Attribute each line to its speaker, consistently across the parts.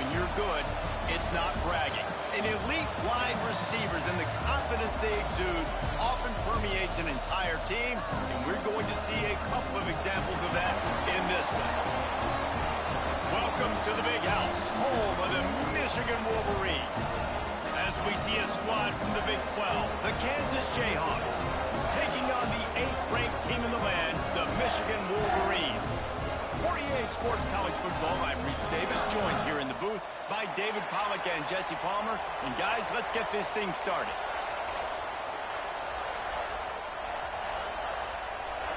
Speaker 1: when you're good, it's not bragging. And elite wide receivers and the confidence they exude often permeates an entire team, and we're going to see a couple of examples of that in this one. Welcome to the Big House, home of the Michigan Wolverines. As we see a squad from the Big 12, the Kansas Jayhawks, taking on the 8th-ranked team in the land, the Michigan Wolverines. For EA Sports College Football, I'm Reese Davis, joined here in the booth by David Pollack and Jesse Palmer. And guys, let's get this thing started.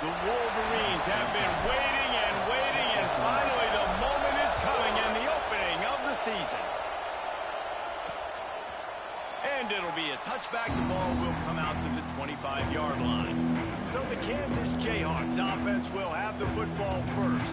Speaker 1: The Wolverines have been waiting and waiting, and finally the moment is coming and the opening of the season. And it'll be a touchback. The ball will come out to the 25-yard line. So the Kansas Jayhawks offense will have the football first.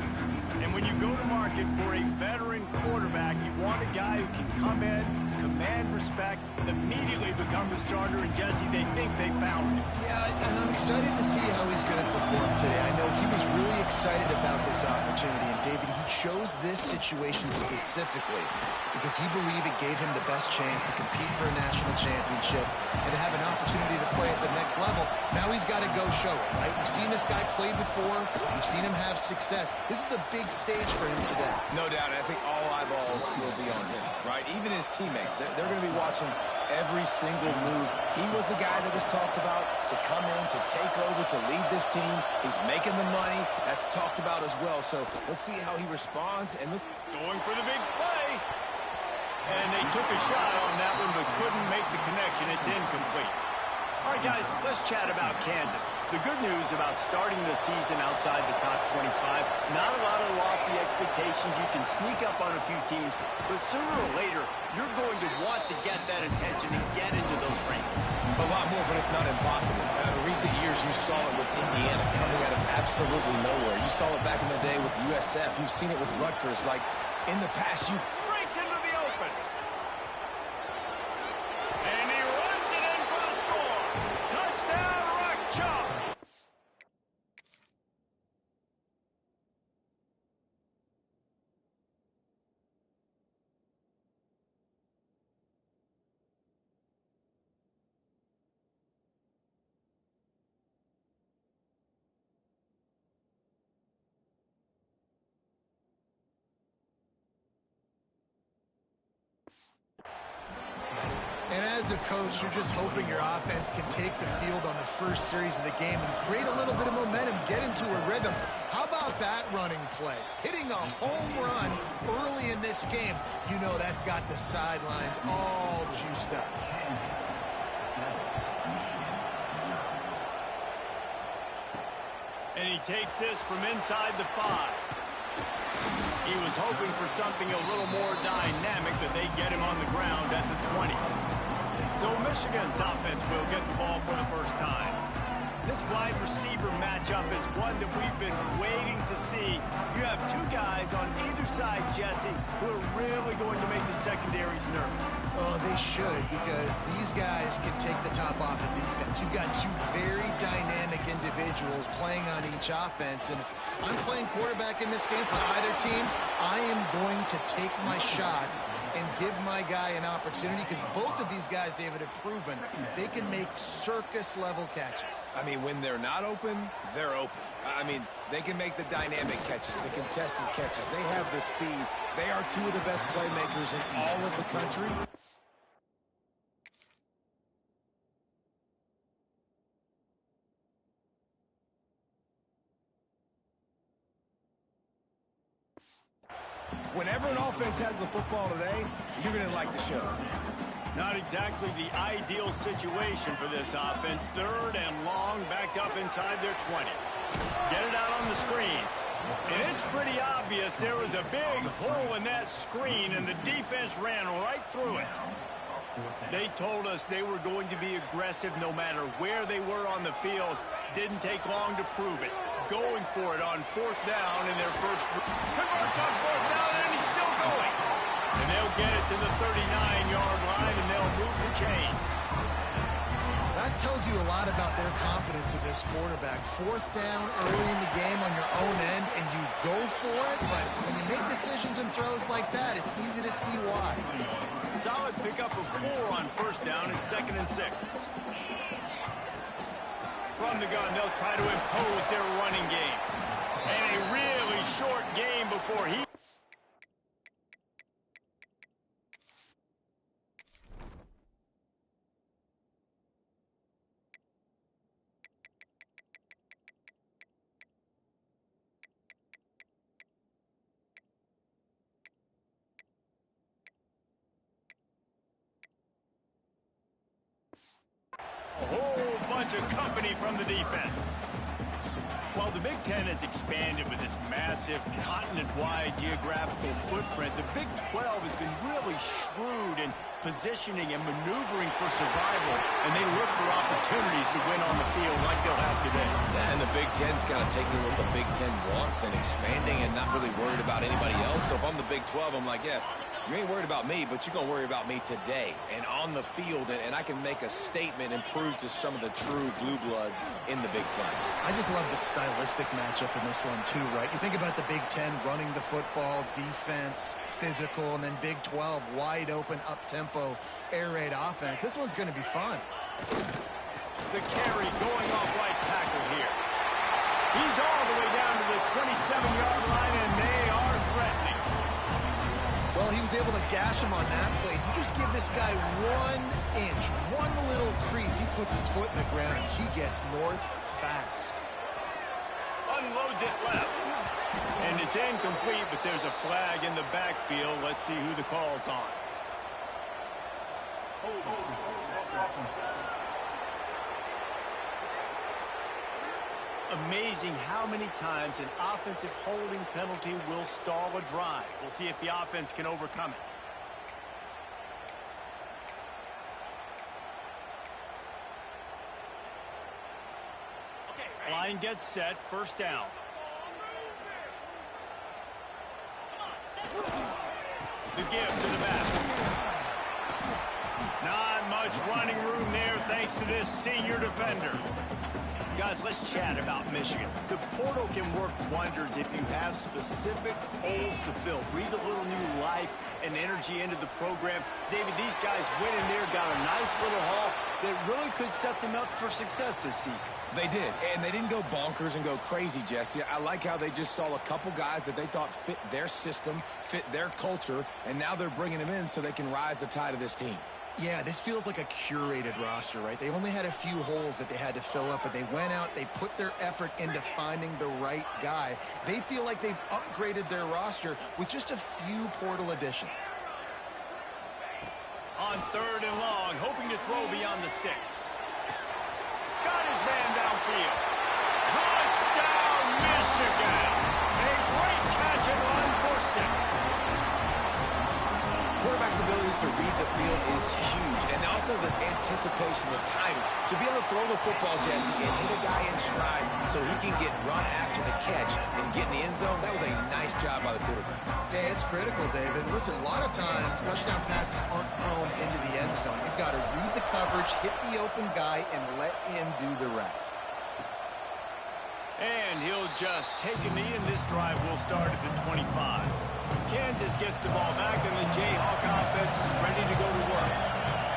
Speaker 1: And when you go to market for a veteran quarterback, you want a guy who can come in, command respect, immediately become the starter. And Jesse, they think they found him.
Speaker 2: Yeah, and I'm excited to see how he's going to perform today. I know he was really excited about this opportunity. And David, he chose this situation specifically because he believed it gave him the best chance to compete for a national championship and to have an opportunity to play at the next level. Now he's got to go show it, right? We've seen this guy play before. We've seen him have success. This is a big stage for him today.
Speaker 3: No doubt. I think all eyeballs will be on him, right? Even his teammates. They're going to be watching every single move. He was the guy that was talked about to come in, to take over, to lead this team. He's making the money. That's talked about as well. So let's see how he responds. And
Speaker 1: going for the big play. And they took a shot on that one, but couldn't make the connection. It's incomplete. All right, guys, let's chat about Kansas. The good news about starting the season outside the top 25, not a lot of lofty expectations. You can sneak up on a few teams, but sooner or later, you're going to want to get that attention and get into those rankings.
Speaker 3: A lot more, but it's not impossible. In recent years, you saw it with Indiana coming out of absolutely nowhere. You saw it back in the day with USF. You've seen it with Rutgers. Like, in the past, you
Speaker 1: breaks into the open. And he runs it in for the score. Touchdown, Rock Chalk.
Speaker 2: And as a coach, you're just hoping your offense can take the field on the first series of the game and create a little bit of momentum, get into a rhythm. How about that running play? Hitting a home run early in this game. You know that's got the sidelines all juiced up.
Speaker 1: And he takes this from inside the 5. He was hoping for something a little more dynamic, but they get him on the ground at the 20. So Michigan's offense will get the ball for the first time. This wide receiver matchup is one that we've been waiting to see. You have two guys on either side, Jesse, who are really going to make the secondaries nervous.
Speaker 2: Oh, they should, because these guys can take the top off the defense. You've got two very dynamic individuals playing on each offense, and if I'm playing quarterback in this game for either team, I am going to take my shots and give my guy an opportunity, because both of these guys, David, have proven they can make circus-level catches.
Speaker 3: I mean, when they're not open, they're open. I mean, they can make the dynamic catches, the contested catches. They have the speed. They are two of the best playmakers in all of the country. Whenever an offense has the football today, you're going to like the show.
Speaker 1: Not exactly the ideal situation for this offense. 3rd and long, backed up inside their 20. Get it out on the screen. And it's pretty obvious there was a big hole in that screen, and the defense ran right through it. They told us they were going to be aggressive no matter where they were on the field. Didn't take long to prove it. Going for it on 4th down in their first. Converts on 4th down, and he's still going. And they'll get it to the 39-yard line, and they'll move the chains.
Speaker 2: That tells you you a lot about their confidence in this quarterback. Fourth down early in the game on your own end, and you go for it, but when you make decisions and throws like that, it's easy to see why.
Speaker 1: Solid pickup of 4 on first down and 2nd and 6. From the gun, they'll try to impose their running game. And a really short game before he... A whole bunch of company from the defense. While the Big Ten has expanded with this massive continent-wide geographical footprint, the Big 12 has been really shrewd in positioning and maneuvering for survival, and they look for opportunities to win on the field like they'll have today.
Speaker 3: Yeah, and the Big Ten's kind of taking what the Big Ten wants and expanding and not really worried about anybody else. So if I'm the Big 12, I'm like, yeah, you ain't worried about me, but you're going to worry about me today and on the field, and I can make a statement and prove to some of the true blue bloods in the Big Ten.
Speaker 2: I just love the stylistic matchup in this one too, right? You think about the Big Ten running the football, defense, physical, and then Big 12 wide open, up-tempo, air raid offense. This one's going to be fun.
Speaker 1: The carry going off right tackle here. He's all the way down to the 27-yard line, and they are threatening.
Speaker 2: Well, he was able to gash him on that play. You just give this guy 1 inch, one little crease. He puts his foot in the ground. He gets north fast.
Speaker 1: Unloads it left. And it's incomplete, but there's a flag in the backfield. Let's see who the call's on. Amazing how many times an offensive holding penalty will stall a drive. We'll see if the offense can overcome it. Line gets set, first down. The give to the back. Not much running room there thanks to this senior defender. Guys, let's chat about Michigan. The portal can work wonders if you have specific holes to fill. Breathe a little new life and energy into the program. David, these guys went in there, got a nice little haul that really could set them up for success this season.
Speaker 3: They did, and they didn't go bonkers and go crazy, Jesse. I like how they just saw a couple guys that they thought fit their system, fit their culture, and now they're bringing them in so they can rise the tide of this team.
Speaker 2: Yeah, this feels like a curated roster, right? They only had a few holes that they had to fill up, but they went out, they put their effort into finding the right guy. They feel like they've upgraded their roster with just a few portal additions.
Speaker 1: On 3rd and long, hoping to throw beyond the sticks. Got his man downfield. Touchdown, Michigan! A great catch and run for 6.
Speaker 3: Quarterback's abilities to read the field is huge, and also the anticipation, the timing. To be able to throw the football, Jesse, and hit a guy in stride so he can get run after the catch and get in the end zone, that was a nice job by the quarterback.
Speaker 2: Yeah, it's critical, David. Listen, a lot of times, touchdown passes aren't thrown into the end zone. You've got to read the coverage, hit the open guy, and let him do the rest.
Speaker 1: And he'll just take a knee, and this drive will start at the 25. Kansas gets the ball back, and the Jayhawk offense is ready to go to work.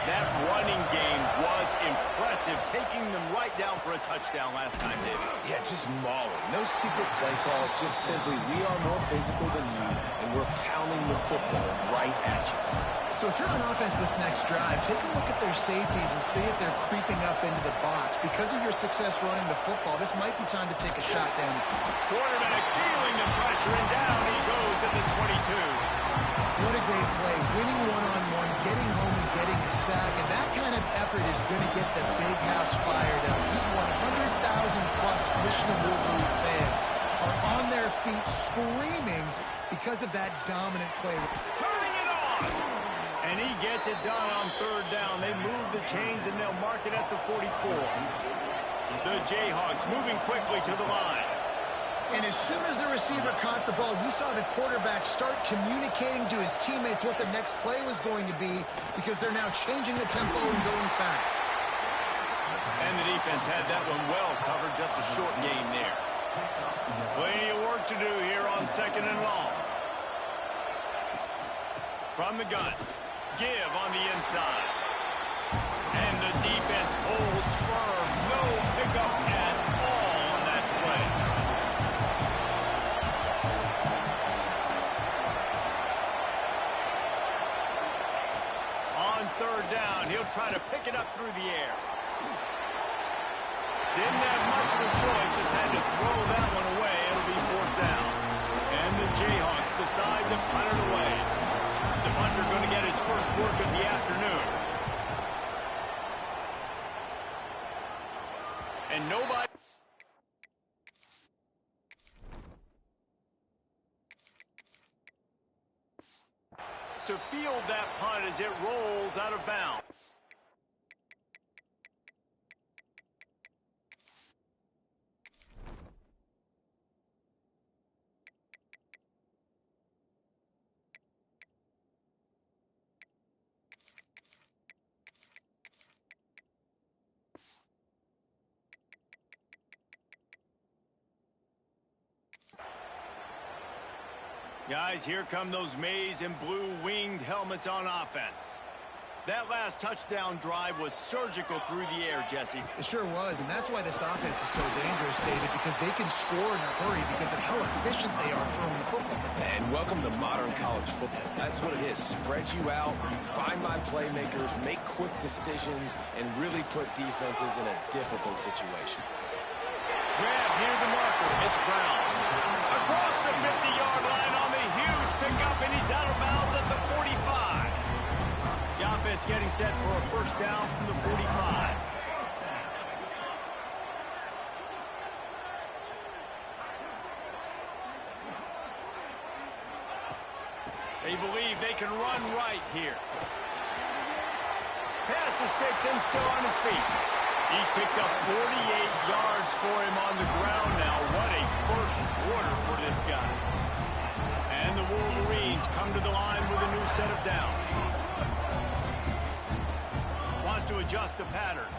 Speaker 1: That running game was impressive, taking them right down for a touchdown last time, David.
Speaker 3: Yeah, just mauling. No secret play calls, just simply we are more physical than you, and we're pounding the football right at you.
Speaker 2: So if you're on offense this next drive, take a look at their safeties and see if they're creeping up into the box. Because of your success running the football, this might be time to take a shot down the field.
Speaker 1: Quarterback feeling the pressure, and down he goes at the 22.
Speaker 2: What a great play. Winning one-on-one, getting home and getting a sack, and that kind of effort is going to get the big house fired up. These 100,000-plus Michigan Wolverine fans are on their feet screaming because of that dominant play.
Speaker 1: Turning it on! And he gets it done on 3rd down. They move the chains, and they'll mark it at the 44. The Jayhawks moving quickly to the line.
Speaker 2: And as soon as the receiver caught the ball, you saw the quarterback start communicating to his teammates what the next play was going to be because they're now changing the tempo and going fast.
Speaker 1: And the defense had that one well covered, just a short gain there. Plenty of work to do here on 2nd and long. From the gun, give on the inside. And the defense holds firm. No pickup at all on that play. On 3rd down, he'll try to pick it up through the air. Didn't have much of a choice, just had to throw that one away. It'll be 4th down. And the Jayhawks decide to punt it away. The punter going to get his first work of the afternoon. And nobody... to field that punt as it rolls out of bounds. Guys, here come those maize and blue winged helmets on offense. That last touchdown drive was surgical through the air, Jesse.
Speaker 2: It sure was, and that's why this offense is so dangerous, David, because they can score in a hurry because of how efficient they are throwing the football.
Speaker 3: And welcome to modern college football. That's what it is. Spread you out, find my playmakers, make quick decisions, and really put defenses in a difficult situation.
Speaker 1: Grab near the marker. It's Brown. Across the 50-yard line on the huge pickup, and he's out of bounds at the 45. The offense getting set for a first down from the 45. They believe they can run right here. Pass the sticks and still on his feet. He's picked up 48 yards for him on the ground now. What a first quarter for this guy. And the Wolverines come to the line with a new set of downs. Wants to adjust the pattern.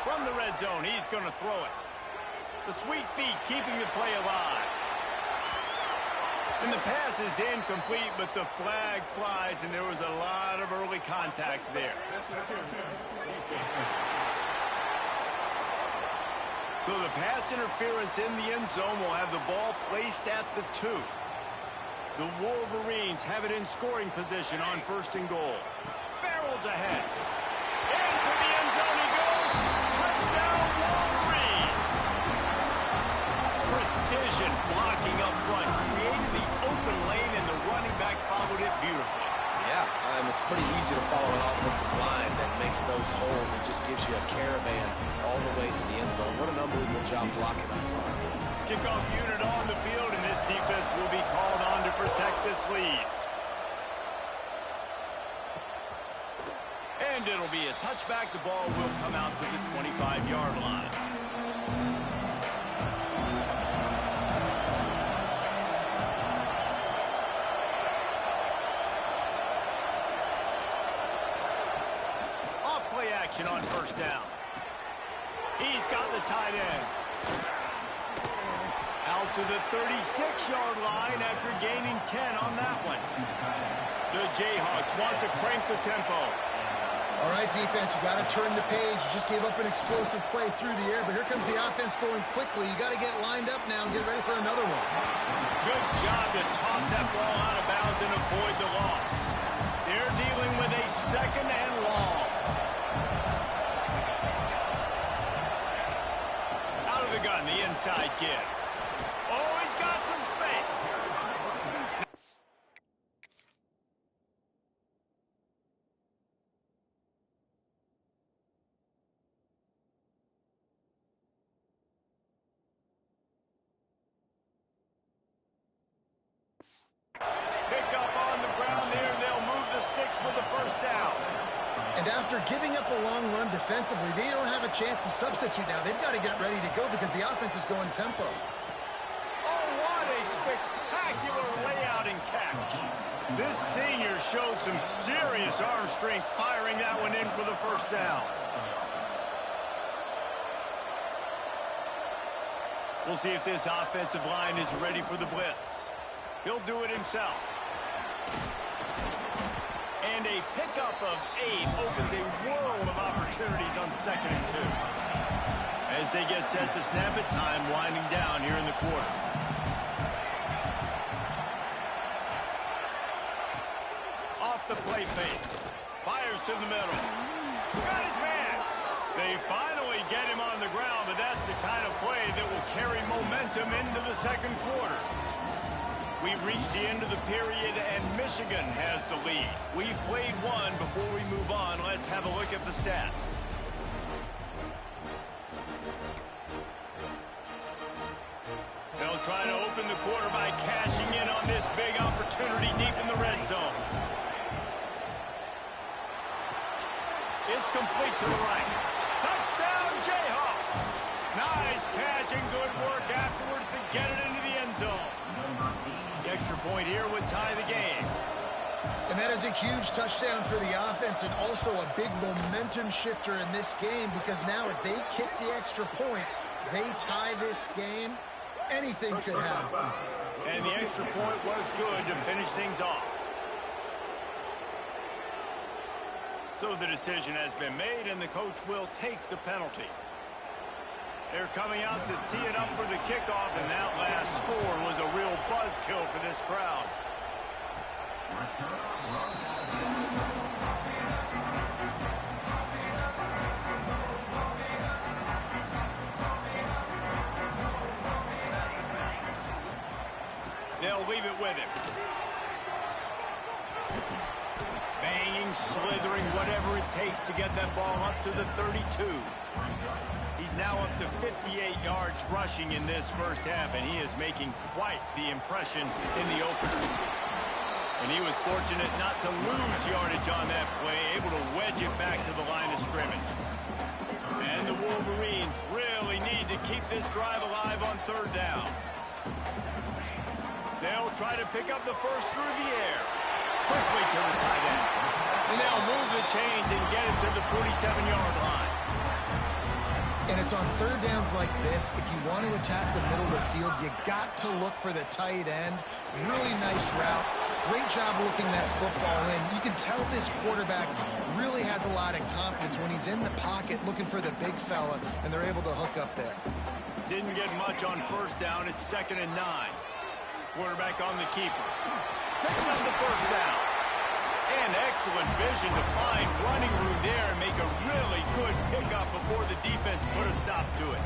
Speaker 1: From the red zone, he's going to throw it. The sweet feet keeping the play alive. And the pass is incomplete, but the flag flies, and there was a lot of early contact there. So the pass interference in the end zone will have the ball placed at the 2. The Wolverines have it in scoring position on 1st and goal. Barrels ahead. Into the end zone he goes. Touchdown, Wolverines. Precision blocking up front. Created the open lane, and the running back followed it beautifully.
Speaker 3: Yeah, it's pretty easy to follow an offensive line that makes those holes and just gives you a caravan all the way to the end zone. What an unbelievable job blocking up front.
Speaker 1: Kickoff unit on the field, and this defense will be called on to protect this lead. And it'll be a touchback. The ball will come out to the 25-yard line. Off-play action on 1st down. He's got the tight end. Out to the 36-yard line after gaining 10 on that one. The Jayhawks want to crank the tempo.
Speaker 2: All right, defense, you got to turn the page. You just gave up an explosive play through the air, but here comes the offense going quickly. You got to get lined up now and get ready for another one.
Speaker 1: Good job to toss that ball out of bounds and avoid the loss. They're dealing with a 2nd and long. Out of the gun, the inside give. Oh, he's got some space. Pick up on the ground there, and they'll move the sticks with the 1st down.
Speaker 2: And after giving up a long run defensively, they don't have a chance to substitute now. They've got to get ready to go because the offense is going tempo.
Speaker 1: Oh, what a spectacular layout and catch. This senior shows some serious arm strength firing that one in for the 1st down. We'll see if this offensive line is ready for the blitz. He'll do it himself. And a pickup of 8 opens a world of opportunities on 2nd and 2. As they get set to snap it, time winding down here in the quarter. Off the play fake. Fires to the middle. Got his man. They finally get him on the ground, but that's the kind of play that will carry momentum into the 2nd quarter. We've reached the end of the period, and Michigan has the lead. We've played one. Before we move on, let's have a look at the stats. They'll try to open the quarter by cashing in on this big opportunity deep in the red zone. It's complete to the right. Touchdown, Jayhawks! Nice catch and good work afterwards to get it into the end zone. The extra point here would tie the game.
Speaker 2: And that is a huge touchdown for the offense and also a big momentum shifter in this game, because now if they kick the extra point, they tie this game, anything could happen.
Speaker 1: And the extra point was good to finish things off. So the decision has been made, and the coach will take the penalty. They're coming out to tee it up for the kickoff, and that last score was a real buzzkill for this crowd. They'll leave it with him. Banging, slithering, whatever it takes to get that ball up to the 32. He's now up to 58 yards rushing in this first half, and he is making quite the impression in the opener. And he was fortunate not to lose yardage on that play, able to wedge it back to the line of scrimmage. And the Wolverines really need to keep this drive alive on 3rd down. They'll try to pick up the first through the air. Quickly to the tight end. And they'll move the chains and get it to the 47-yard line.
Speaker 2: And it's on 3rd downs like this, if you want to attack the middle of the field, you got to look for the tight end. Really nice route. Great job looking that football in. You can tell this quarterback really has a lot of confidence when he's in the pocket looking for the big fella, and they're able to hook up there.
Speaker 1: Didn't get much on 1st down. It's 2nd and 9. Quarterback on the keeper. Picks up the 1st down. And excellent vision to find running room there and make a really good pickup before the defense put a stop to it.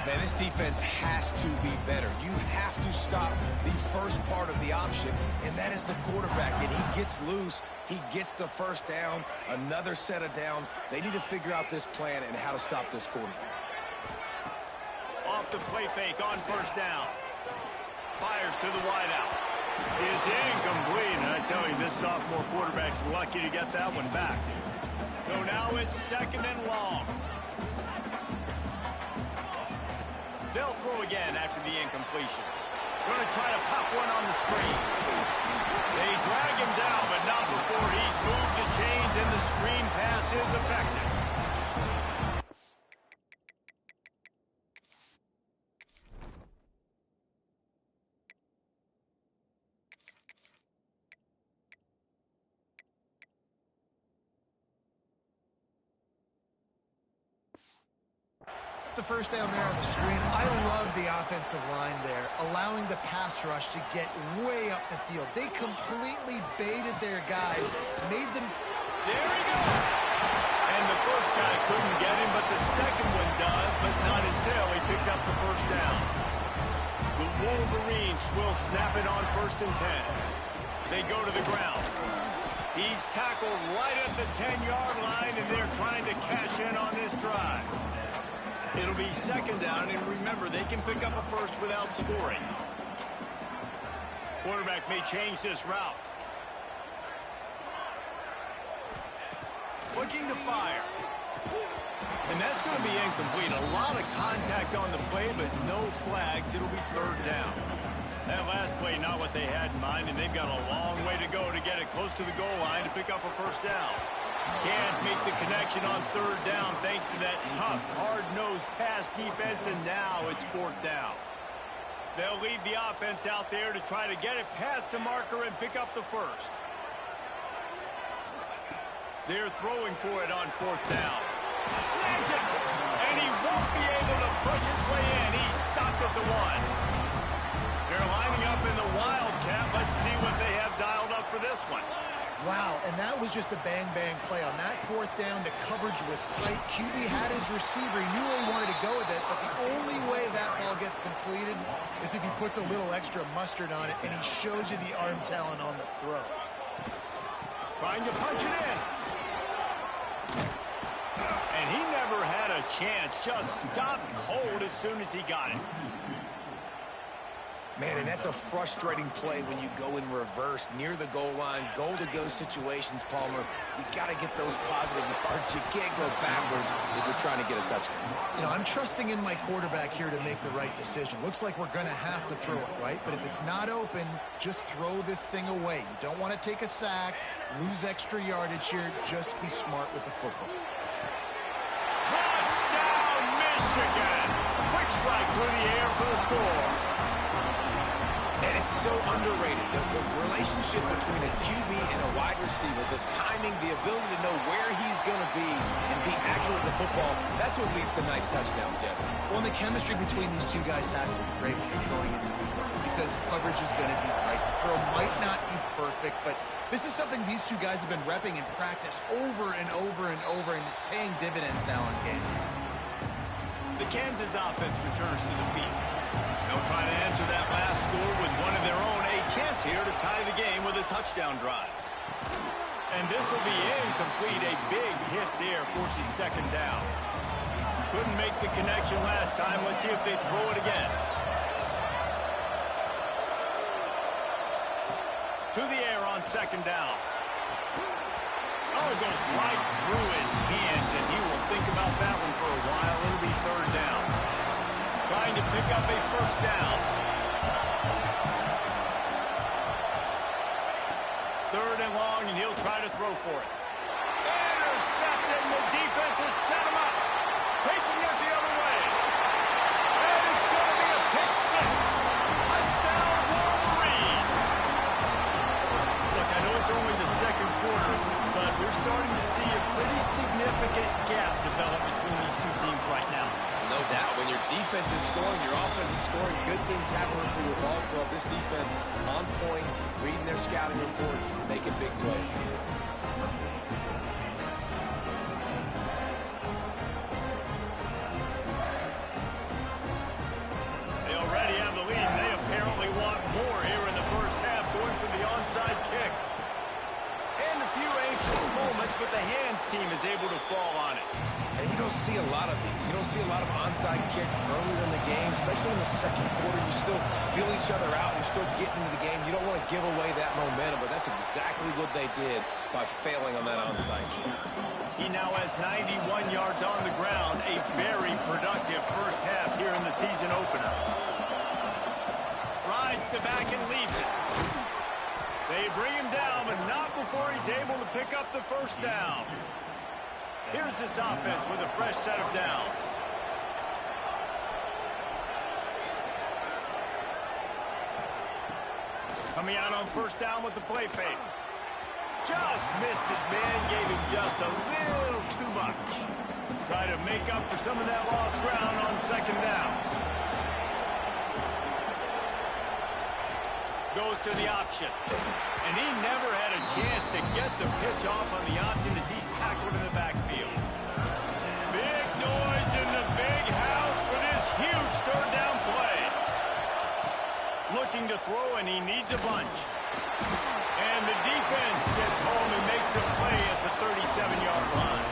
Speaker 3: Man, this defense has to be better. You have to stop the first part of the option, and that is the quarterback. And he gets loose. He gets the 1st down, another set of downs. They need to figure out this plan and how to stop this quarterback.
Speaker 1: Off the play fake on 1st down. Fires to the wideout. It's incomplete, and I tell you, this sophomore quarterback's lucky to get that one back. So now it's 2nd and long. They'll throw again after the incompletion. Going to try to pop one on the screen. They drag him down, but not before he's moved the chains, and the screen pass is effective.
Speaker 2: The 1st down there on the screen. I love the offensive line there, allowing the pass rush to get way up the field. They completely baited their guys, made them...
Speaker 1: There he goes! And the first guy couldn't get him, but the second one does, but not until he picks up the 1st down. The Wolverines will snap it on 1st and 10. They go to the ground. He's tackled right at the 10-yard line, and they're trying to cash in on this drive. It'll be 2nd down, and remember, they can pick up a 1st without scoring. Quarterback may change this route. Looking to fire. And that's going to be incomplete. A lot of contact on the play, but no flags. It'll be 3rd down. That last play, not what they had in mind, and they've got a long way to go to get it close to the goal line to pick up a 1st down. Can't make the connection on third down thanks to that tough, hard-nosed pass defense, and now it's fourth down. They'll leave the offense out there to try to get it past the marker and pick up the first. They're throwing for it on fourth down. Snags it, and he won't be able to push his way in. He's stopped at the one. They're lining up in the Wildcat. Let's see what they have dialed up for this one.
Speaker 2: Wow, and that was just a bang-bang play. On that fourth down, the coverage was tight. QB had his receiver. He knew where he wanted to go with it, but the only way that ball gets completed is if he puts a little extra mustard on it, and he shows you the arm talent on the throw.
Speaker 1: Trying to punch it in. And he never had a chance. Just stopped cold as soon as he got it.
Speaker 3: Man, and that's a frustrating play when you go in reverse near the goal line, goal-to-go situations, Palmer. You got to get those positive yards. You can't go backwards if you're trying to get a touchdown.
Speaker 2: You know, I'm trusting in my quarterback here to make the right decision. Looks like we're going to have to throw it, right? But if it's not open, just throw this thing away. You don't want to take a sack, lose extra yardage here. Just be smart with the football.
Speaker 1: Touchdown, Michigan! Quick strike through the air for the score.
Speaker 3: And it's so underrated. The relationship between a QB and a wide receiver, the timing, the ability to know where he's going to be and be accurate with the football, that's what leads to nice touchdowns, Jesse.
Speaker 2: Well, and the chemistry between these two guys has to be great when you're going into defense because coverage is going to be tight. The throw might not be perfect, but this is something these two guys have been repping in practice over and over and over, and it's paying dividends now in game.
Speaker 1: The Kansas offense returns to the field. They'll try to answer that last score with one of their own. A chance here to tie the game with a touchdown drive. And this will be incomplete. A big hit there forces second down. Couldn't make the connection last time. Let's see if they throw it again. To the air on second down. Oh, it goes right through his hands, and he will think about that one for a while. It'll be third down. Trying to pick up a first down. Third and long, and he'll try to throw for it. Intercepted, and the defense has set him up. Taking it the other way. And it's going to be a pick six. Touchdown, Wolverine. Look, I know it's only the second quarter, but we're starting to see a pretty significant gap develop between these two teams right now.
Speaker 3: No doubt. When your defense is scoring, your offense is scoring, good things happening for your ball club. This defense on point, reading their scouting report, making big plays.
Speaker 1: They already have the lead. They apparently want more here in the first half, going for the onside kick. And a few anxious moments, but the hands team is able to fall on it.
Speaker 3: And you don't see a lot of these. You don't see a lot of onside kicks earlier in the game, especially in the second quarter. You still feel each other out. You're still getting into the game. You don't want to give away that momentum, but that's exactly what they did by failing on that onside kick.
Speaker 1: He now has 91 yards on the ground, a very productive first half here in the season opener. Rides to back and leaves it. They bring him down, but not before he's able to pick up the first down. Here's this offense with a fresh set of downs. Coming out on first down with the play fake. Just missed his man, gave him just a little too much. Try to make up for some of that lost ground on second down. Goes to the option. And he never had a chance to get the pitch off on the option as he's tackled in the backfield. Big noise in the big house for this huge third down play. Looking to throw, and he needs a bunch. And the defense gets home and makes a play at the 37-yard line.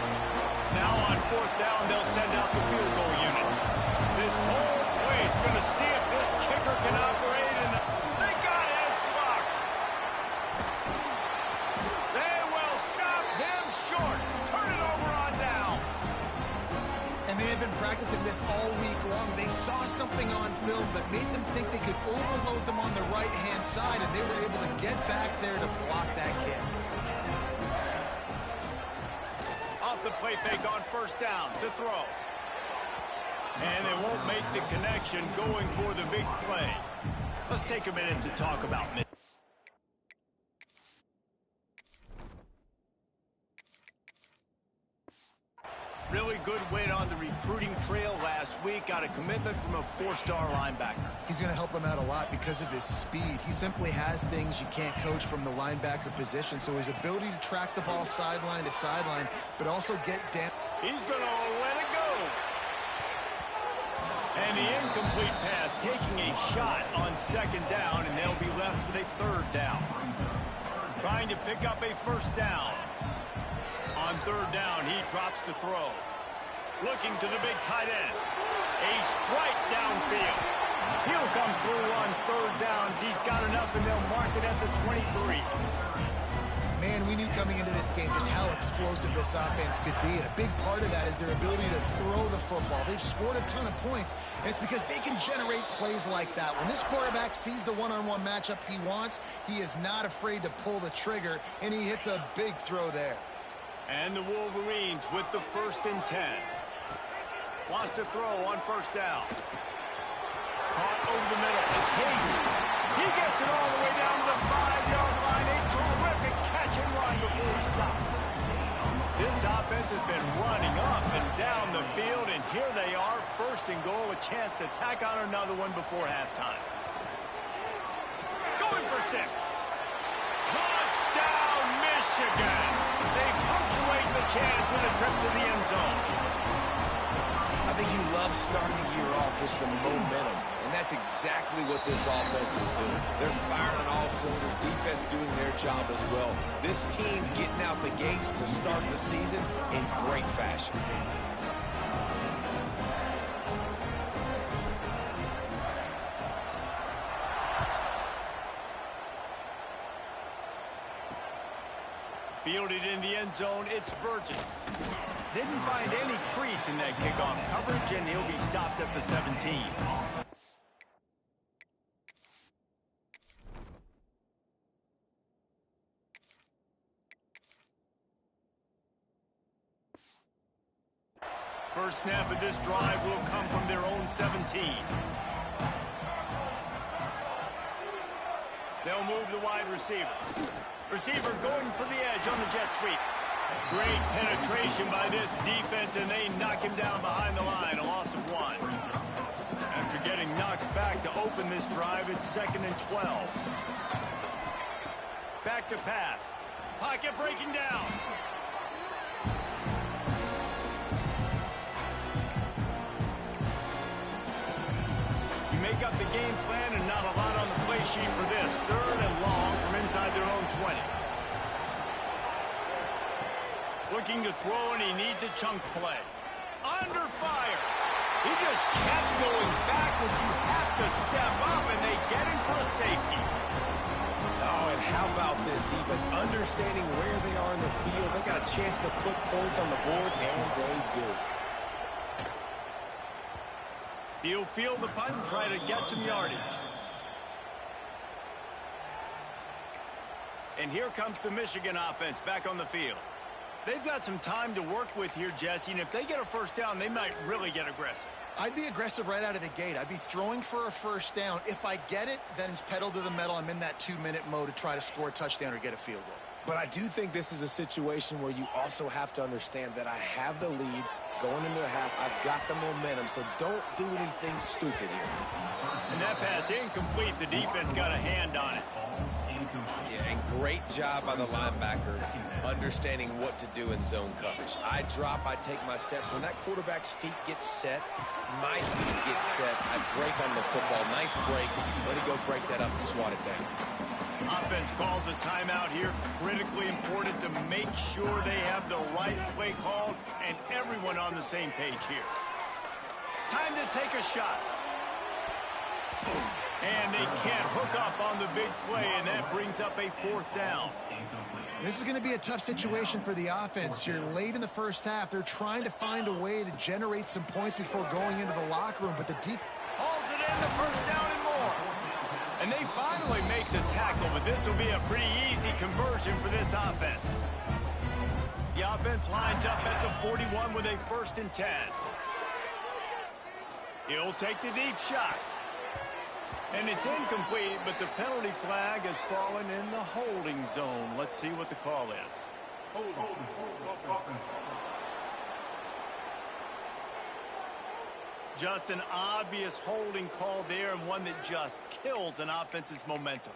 Speaker 1: Now on fourth down, they'll send out the field goal unit. This whole place going to see if this kicker can operate, and they got it. It's blocked. They will stop him short. Turn it over on downs.
Speaker 2: And they have been practicing this all week long. They saw something on film that made them think they could overload them on the right-hand side, and they were able to get back there to block that kick.
Speaker 1: the play fake on first down to throw. And they won't make the connection going for the big play. Let's take a minute to talk about mid. Really good win on the recruiting trail last week. Got a commitment from a 4-star linebacker.
Speaker 2: He's going to help them out a lot because of his speed. He simply has things you can't coach from the linebacker position. So his ability to track the ball sideline to sideline, but also get down.
Speaker 1: He's going to let it go. And the incomplete pass taking a shot on second down, and they'll be left with a third down. Trying to pick up a first down. On third down, he drops to throw. Looking to the big tight end. A strike downfield. He'll come through on third downs. He's got enough, and they'll mark it at the 23.
Speaker 2: Man, we knew coming into this game just how explosive this offense could be, and a big part of that is their ability to throw the football. They've scored a ton of points, and it's because they can generate plays like that. When this quarterback sees the one-on-one matchup he wants, he is not afraid to pull the trigger, and he hits a big throw there.
Speaker 1: And the Wolverines with the 1st and 10. Wants to throw on first down. Caught over the middle. It's Hayden. He gets it all the way down to the 5-yard line. A terrific catch and run before he stopped. This offense has been running up and down the field, and here they are, 1st and goal, a chance to tack on another one before halftime. Going for 6. Touchdown, Michigan! They punctuate the chance with a trip to the end zone.
Speaker 3: I think you love starting the year off with some momentum, and that's exactly what this offense is doing. They're firing on all cylinders, defense doing their job as well. This team getting out the gates to start the season in great fashion.
Speaker 1: Fielded in the end zone, it's Burgess. Didn't find any crease in that kickoff coverage, and he'll be stopped at the 17. First snap of this drive will come from their own 17. They'll move the wide receiver. Receiver going for the edge on the jet sweep. Great penetration by this defense, and they knock him down behind the line, a loss of 1. After getting knocked back to open this drive, it's 2nd and 12. Back to pass. Pocket breaking down. You make up the game plan and not a lot on the play sheet for this. 3rd and long from inside their own 20. Looking to throw, and he needs a chunk play. Under fire. He just kept going backwards. You have to step up, and they get him for a safety.
Speaker 3: Oh, and how about this defense? Understanding where they are in the field. They got a chance to put points on the board, and they do.
Speaker 1: He'll field the punt and try to get some yardage. And here comes the Michigan offense back on the field. They've got some time to work with here, Jesse, and if they get a first down, they might really get aggressive.
Speaker 2: I'd be aggressive right out of the gate. I'd be throwing for a first down. If I get it, then it's pedal to the metal. I'm in that 2-minute mode to try to score a touchdown or get a field goal.
Speaker 3: But I do think this is a situation where you also have to understand that I have the lead going into the half. I've got the momentum, so don't do anything stupid here.
Speaker 1: And that pass incomplete. The defense got a hand on it.
Speaker 3: Yeah, and great job by the linebacker understanding what to do in zone coverage. I drop, I take my steps. When that quarterback's feet get set, my feet get set, I break on the football. Nice break. Let it go break that up and swat it down.
Speaker 1: Offense calls a timeout here. Critically important to make sure they have the right play called and everyone on the same page here. Time to take a shot. And they can't hook up on the big play, and that brings up a 4th down.
Speaker 2: This is going to be a tough situation for the offense here. Late in the first half, they're trying to find a way to generate some points before going into the locker room, but the defense
Speaker 1: hauls it in, the first down and more. And they finally make the tackle, but this will be a pretty easy conversion for this offense. The offense lines up at the 41 with a 1st and 10. He'll take the deep shot. And it's incomplete, but the penalty flag has fallen in the holding zone. Let's see what the call is. Just an obvious holding call there, and one that just kills an offense's momentum.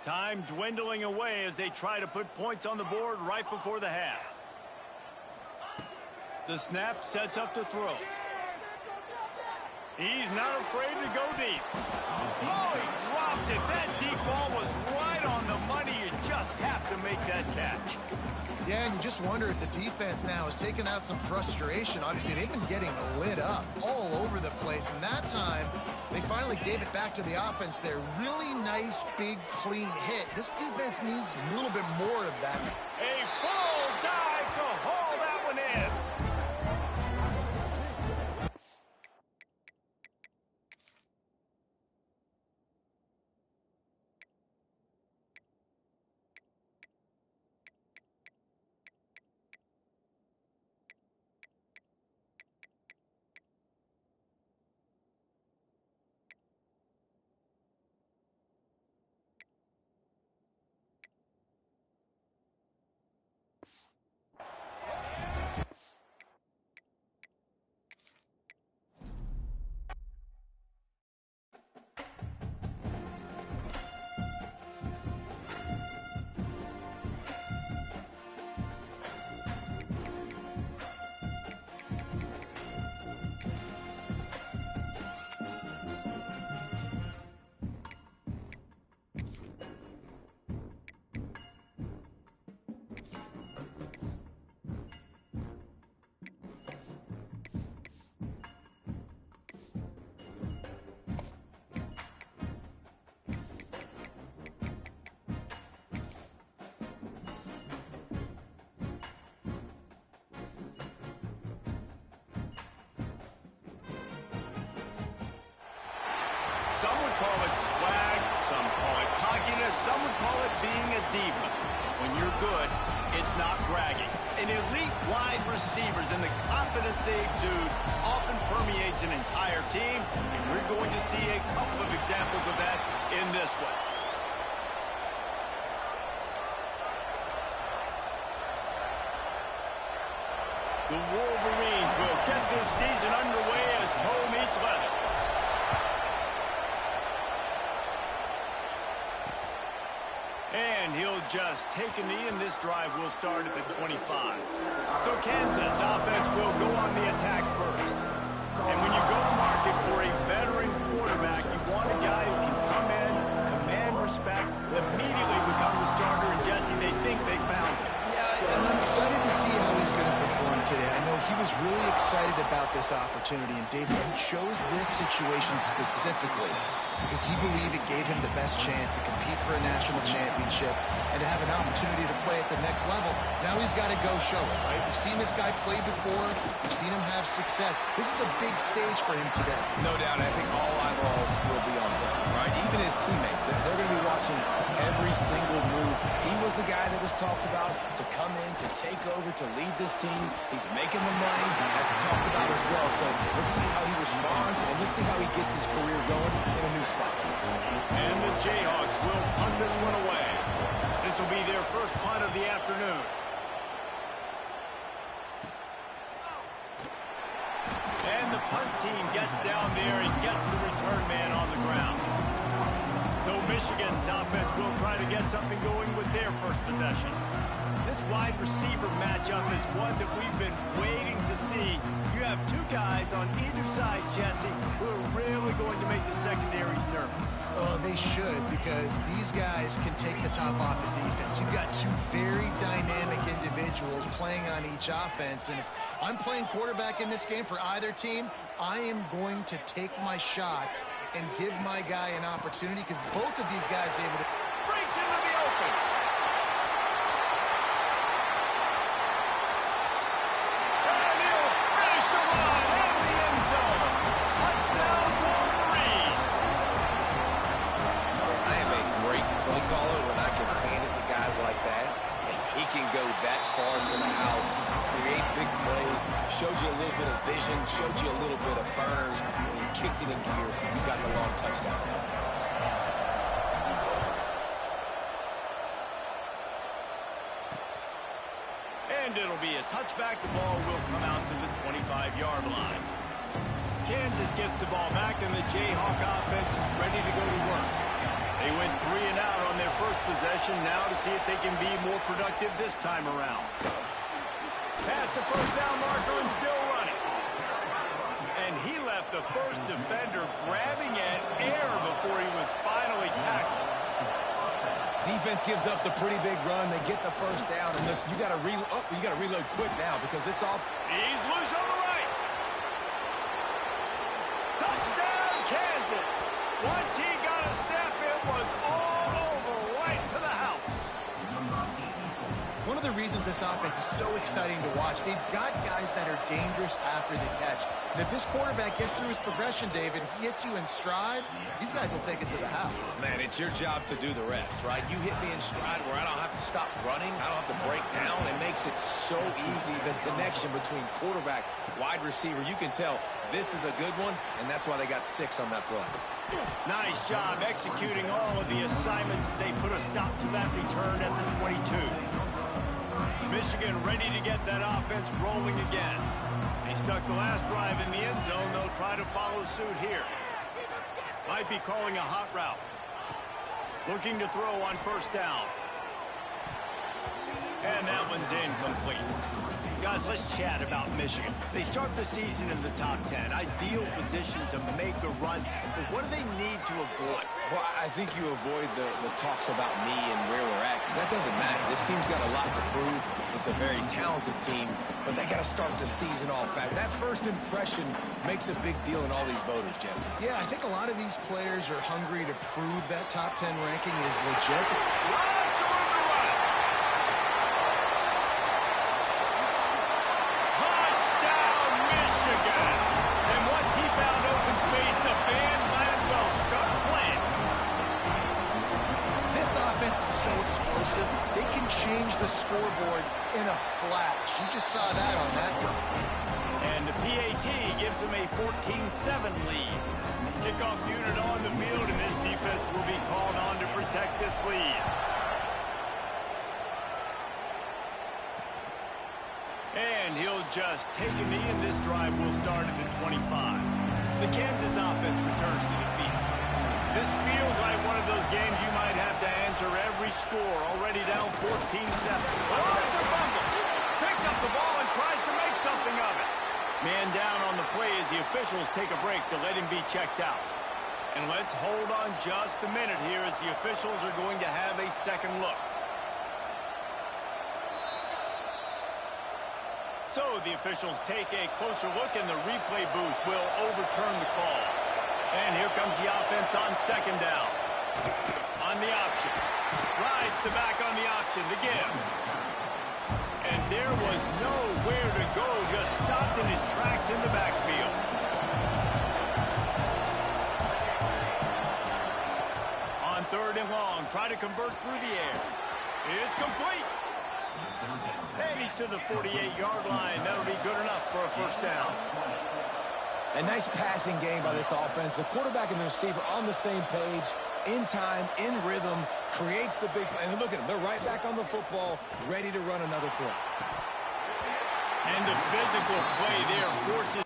Speaker 1: Time dwindling away as they try to put points on the board right before the half. The snap sets up the throw. He's not afraid to go deep. Oh, he dropped it. That deep ball was right on the money. You just have to make that catch.
Speaker 2: Yeah, and you just wonder if the defense now has taken out some frustration. Obviously, they've been getting lit up all over the place. And that time, they finally gave it back to the offense there. Really nice, big, clean hit. This defense needs a little bit more of that.
Speaker 1: A full dive to haul that one in. Some would call it swag, some call it cockiness, some would call it being a diva. When you're good, it's not bragging. An elite wide receivers and the confidence they exude often permeates an entire team, and we're going to see a couple of examples of that in this one. The Wolverines will get this season underway as toe meets leather. And he'll just take a knee, and this drive will start at the 25. So Kansas offense will go on the attack first. And when you go to market for a veteran quarterback, you want a guy who can come in, command respect, immediately become the starter, and Jesse, they think they found him.
Speaker 2: Yeah, and I'm excited to see how he's going to perform today. I know he was really excited about this opportunity, and David, he chose this situation specifically because he believed it gave him the best chance to compete for a national championship and to have an opportunity to play at the next level. Now he's got to go show it, right? We've seen this guy play before. We've seen him have success. This is a big stage for him today.
Speaker 3: No doubt. I think all eyeballs will be on him, right? Even his teammates, they're going to be watching every single move. He was the guy that was talked about to come in, to take over, to lead this team. He's making the money, that's talked about as well. So let's see how he responds, and let's see how he gets his career going in a new spot.
Speaker 1: And the Jayhawks will punt this one away. This will be their first punt of the afternoon. And the punt team gets down there and gets the return man on the ground. So Michigan's offense will try to get something going with their first possession. This wide receiver matchup is one that we've been waiting to see. You have two guys on either side, Jesse, who are really going to make the secondaries nervous.
Speaker 2: Oh, they should, because these guys can take the top off the defense. You've got two very dynamic individuals playing on each offense, and if I'm playing quarterback in this game for either team, I am going to take my shots and give my guy an opportunity, because both of these guys, David,
Speaker 1: breaks into the open. And he'll finish the run in the end zone. Touchdown, Wolverines.
Speaker 3: go that far to the house, create big plays, showed you a little bit of vision, showed you a little bit of burners. When he kicked it in gear, you got the long touchdown.
Speaker 1: And it'll be a touchback. The ball will come out to the 25-yard line. Kansas gets the ball back, and the Jayhawk offense is ready to go to work. They went 3 and out on their first possession, now to see if they can be more productive this time around. Past the first down marker and still running. And he left the first defender grabbing at air before he was finally tackled.
Speaker 3: Defense gives up the pretty big run. They get the first down, and you got to reload quick now because this off.
Speaker 1: He's loose on the right. Touchdown, Kansas. Once he got a step, it was all over right to the house.
Speaker 2: One of the reasons this offense is so exciting to watch, they've got guys that are dangerous after the catch. And if this quarterback gets through his progression, David, he hits you in stride, these guys will take it to the house.
Speaker 3: Man, it's your job to do the rest, right? You hit me in stride where I don't have to stop running. I don't have to break down. It makes it so easy, the connection between quarterback, wide receiver. You can tell this is a good one, and that's why they got 6 on that play.
Speaker 1: Nice job executing all of the assignments as they put a stop to that return at the 22. Michigan ready to get that offense rolling again. They stuck the last drive in the end zone. They'll try to follow suit here. Might be calling a hot route. Looking to throw on first down. And that one's incomplete. Guys, let's chat about Michigan. They start the season in the top 10. Ideal position to make a run. But what do they need to avoid?
Speaker 3: Well, I think you avoid the talks about me and where we're at, because that doesn't matter. This team's got a lot to prove. It's a very talented team, but they got to start the season off fast. That first impression makes a big deal in all these voters, Jesse.
Speaker 2: Yeah, I think a lot of these players are hungry to prove that top 10 ranking is legit.
Speaker 1: Lots of room to run. Touchdown, Michigan. And once he found open space, the band might as well start playing.
Speaker 2: This offense is so explosive, they can change the scoreboard in a flash. You just saw that on that drive.
Speaker 1: And the PAT gives them a 14-7 lead. Kickoff unit on the field, and this defense will be called on to protect this lead. And he'll just take a knee, and this drive will start at the 25. The Kansas offense returns to the field. This feels like one of those games you might have to answer every score. Already down 14-7. Oh, it's a fumble. Picks up the ball and tries to make something of it. Man down on the play as the officials take a break to let him be checked out. And let's hold on just a minute here as the officials are going to have a second look. So the officials take a closer look, and the replay booth will overturn the call. And here comes the offense on second down. On the option. Rides the back on the option to give. And there was nowhere to go, just stopped in his tracks in the backfield. On third and long, try to convert through the air. It's complete. And he's to the 48-yard line. That'll be good enough for a first down.
Speaker 3: A nice passing game by this offense. The quarterback and the receiver on the same page, in time, in rhythm, creates the big play. And look at them. They're right back on the football, ready to run another play.
Speaker 1: And the physical play there forces...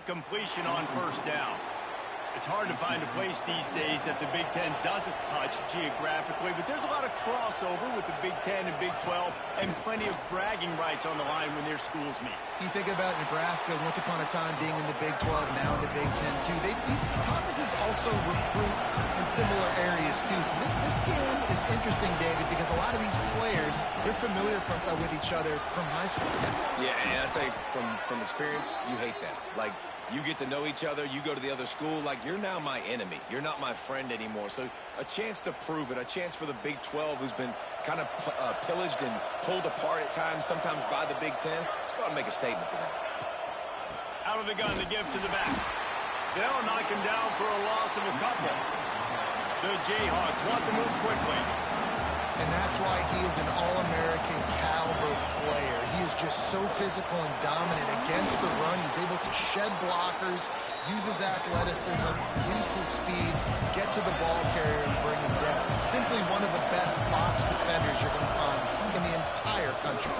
Speaker 1: completion on first down. It's hard to find a place these days that the Big Ten doesn't touch geographically, but there's a lot of crossover with the Big Ten and Big 12 and plenty of bragging rights on the line when their schools meet.
Speaker 2: You think about Nebraska once upon a time being in the Big 12, now in the Big 10 too. These conferences also recruit in similar areas too. So this game is interesting, David, because a lot of these players, they're familiar with each other from high school.
Speaker 3: Yeah, and I'd say from experience, you hate that. Like, you get to know each other, you go to the other school, like, you're now my enemy. You're not my friend anymore. So a chance to prove it, a chance for the Big 12, who's been kind of pillaged and pulled apart at times, sometimes by the Big 10. Let's go and make a statement to them.
Speaker 1: Out of the gun to give to the back. They'll knock him down for a loss of a couple. The Jayhawks want to move quickly.
Speaker 2: And that's why he is an All-American caliber player. He is just so physical and dominant against the run. He's able to shed blockers, use his athleticism, use his speed, get to the ball carrier and bring him down. Simply one of the best box defenders you're going to find in the entire country.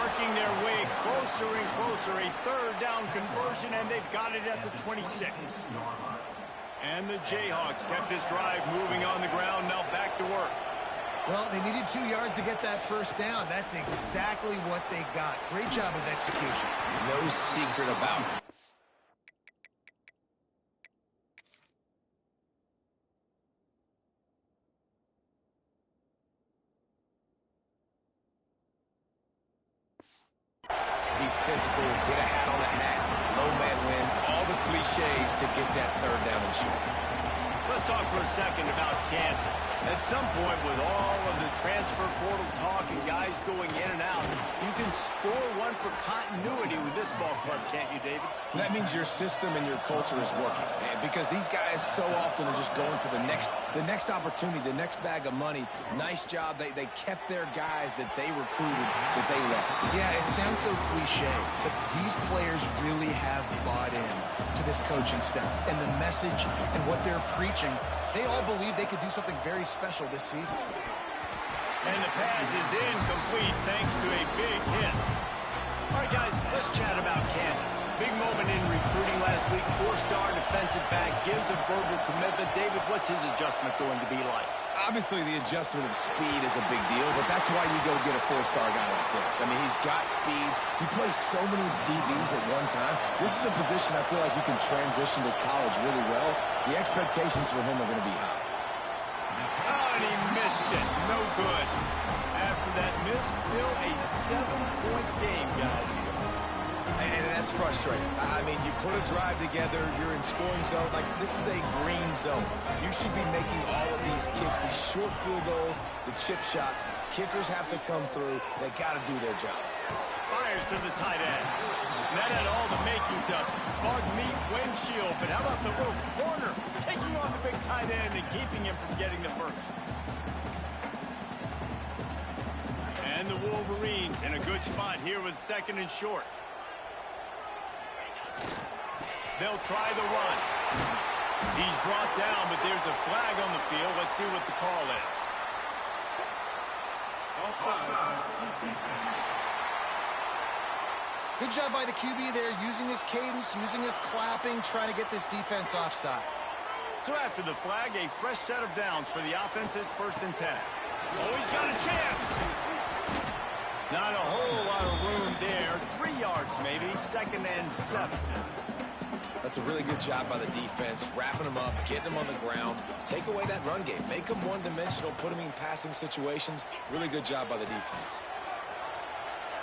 Speaker 1: Working their way closer and closer. A third down conversion, and they've got it at the 26. And the Jayhawks kept this drive moving on the ground. Now back to work.
Speaker 2: Well, they needed 2 yards to get that first down. That's exactly what they got. Great job of execution.
Speaker 3: No secret about it. Be physical, get a hat on a hat, low man wins, all the cliches to get that third down and short.
Speaker 1: Let's talk for a second about Kansas. At some point, with all of the transfer portal talk and guys going in and out, you can score one for continuity with this ball club, can't you, David?
Speaker 3: That means your system and your culture is working, man, because these guys so often are just going for the next opportunity, the next bag of money. Nice job. They kept their guys that they recruited, that they loved.
Speaker 2: Yeah, it sounds so cliche, but these players really have bought in to this coaching staff and the message and what they're preaching. They all believe they could do something very special this season.
Speaker 1: And the pass is incomplete thanks to a big hit. All right, guys, let's chat about Kansas. Big moment in recruiting last week. Four-star defensive back gives a verbal commitment. David, what's his adjustment going to be like?
Speaker 3: Obviously, the adjustment of speed is a big deal, but that's why you go get a four-star guy like this. I mean, he's got speed. He plays so many DBs at one time. This is a position I feel like you can transition to college really well. The expectations for him are going to be high.
Speaker 1: Oh, and he missed it. No good. After that miss, still a 7-point game, guys.
Speaker 3: And that's frustrating. I mean, you put a drive together, you're in scoring zone. Like, this is a green zone. You should be making all of these kicks, these short field goals, the chip shots. Kickers have to come through. They got to do their job.
Speaker 1: Fires to the tight end. That had all the makings of bug meat windshield. But how about the little corner taking on the big tight end and keeping him from getting the first? And the Wolverines in a good spot here with second and short. They'll try the run. He's brought down, but there's a flag on the field. Let's see what the call is.
Speaker 2: Offside. Good job by the QB there, using his cadence, using his clapping, trying to get this defense offside.
Speaker 1: So after the flag, a fresh set of downs for the offense. It's 1st and 10. Oh, he's got a chance. Not a whole lot of room there. 3 yards maybe. 2nd and 7.
Speaker 3: That's a really good job by the defense, wrapping them up, getting them on the ground. Take away that run game. Make them one-dimensional, put them in passing situations. Really good job by the defense.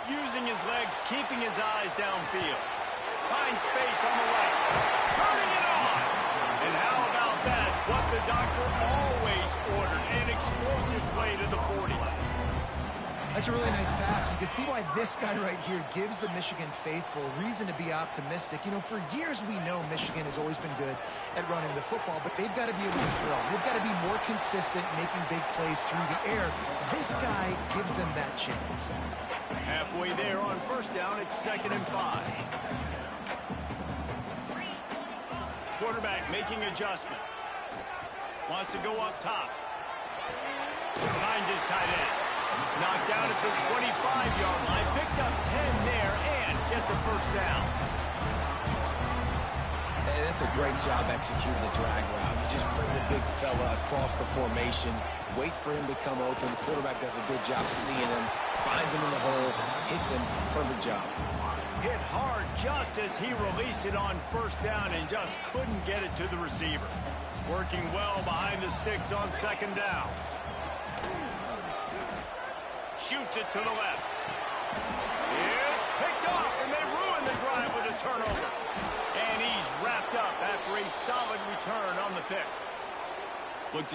Speaker 1: Using his legs, keeping his eyes downfield. Finds space on the right. Turning it on. And how about that? What the doctor always ordered. An explosive play to the 40.
Speaker 2: That's a really nice pass. You can see why this guy right here gives the Michigan faithful reason to be optimistic. You know, for years we know Michigan has always been good at running the football, but they've got to be able to throw. They've got to be more consistent, making big plays through the air. This guy gives them that chance.
Speaker 1: Halfway there on 1st down, it's 2nd and 5. Quarterback making adjustments. Wants to go up top. Finds his tight end. Knocked out at the 25-yard line. Picked up 10 there and gets a 1st down.
Speaker 3: And That's a great job executing the drag route. You just bring the big fella across the formation, wait for him to come open. The quarterback does a good job seeing him, finds him in the hole, hits him. Perfect job.
Speaker 1: Hit hard just as he released it on first down and just couldn't get it to the receiver. Working well behind the sticks on second down. Shoots it to the left. It's picked off, and they ruin the drive with a turnover. And he's wrapped up after a solid return on the pick. Looks as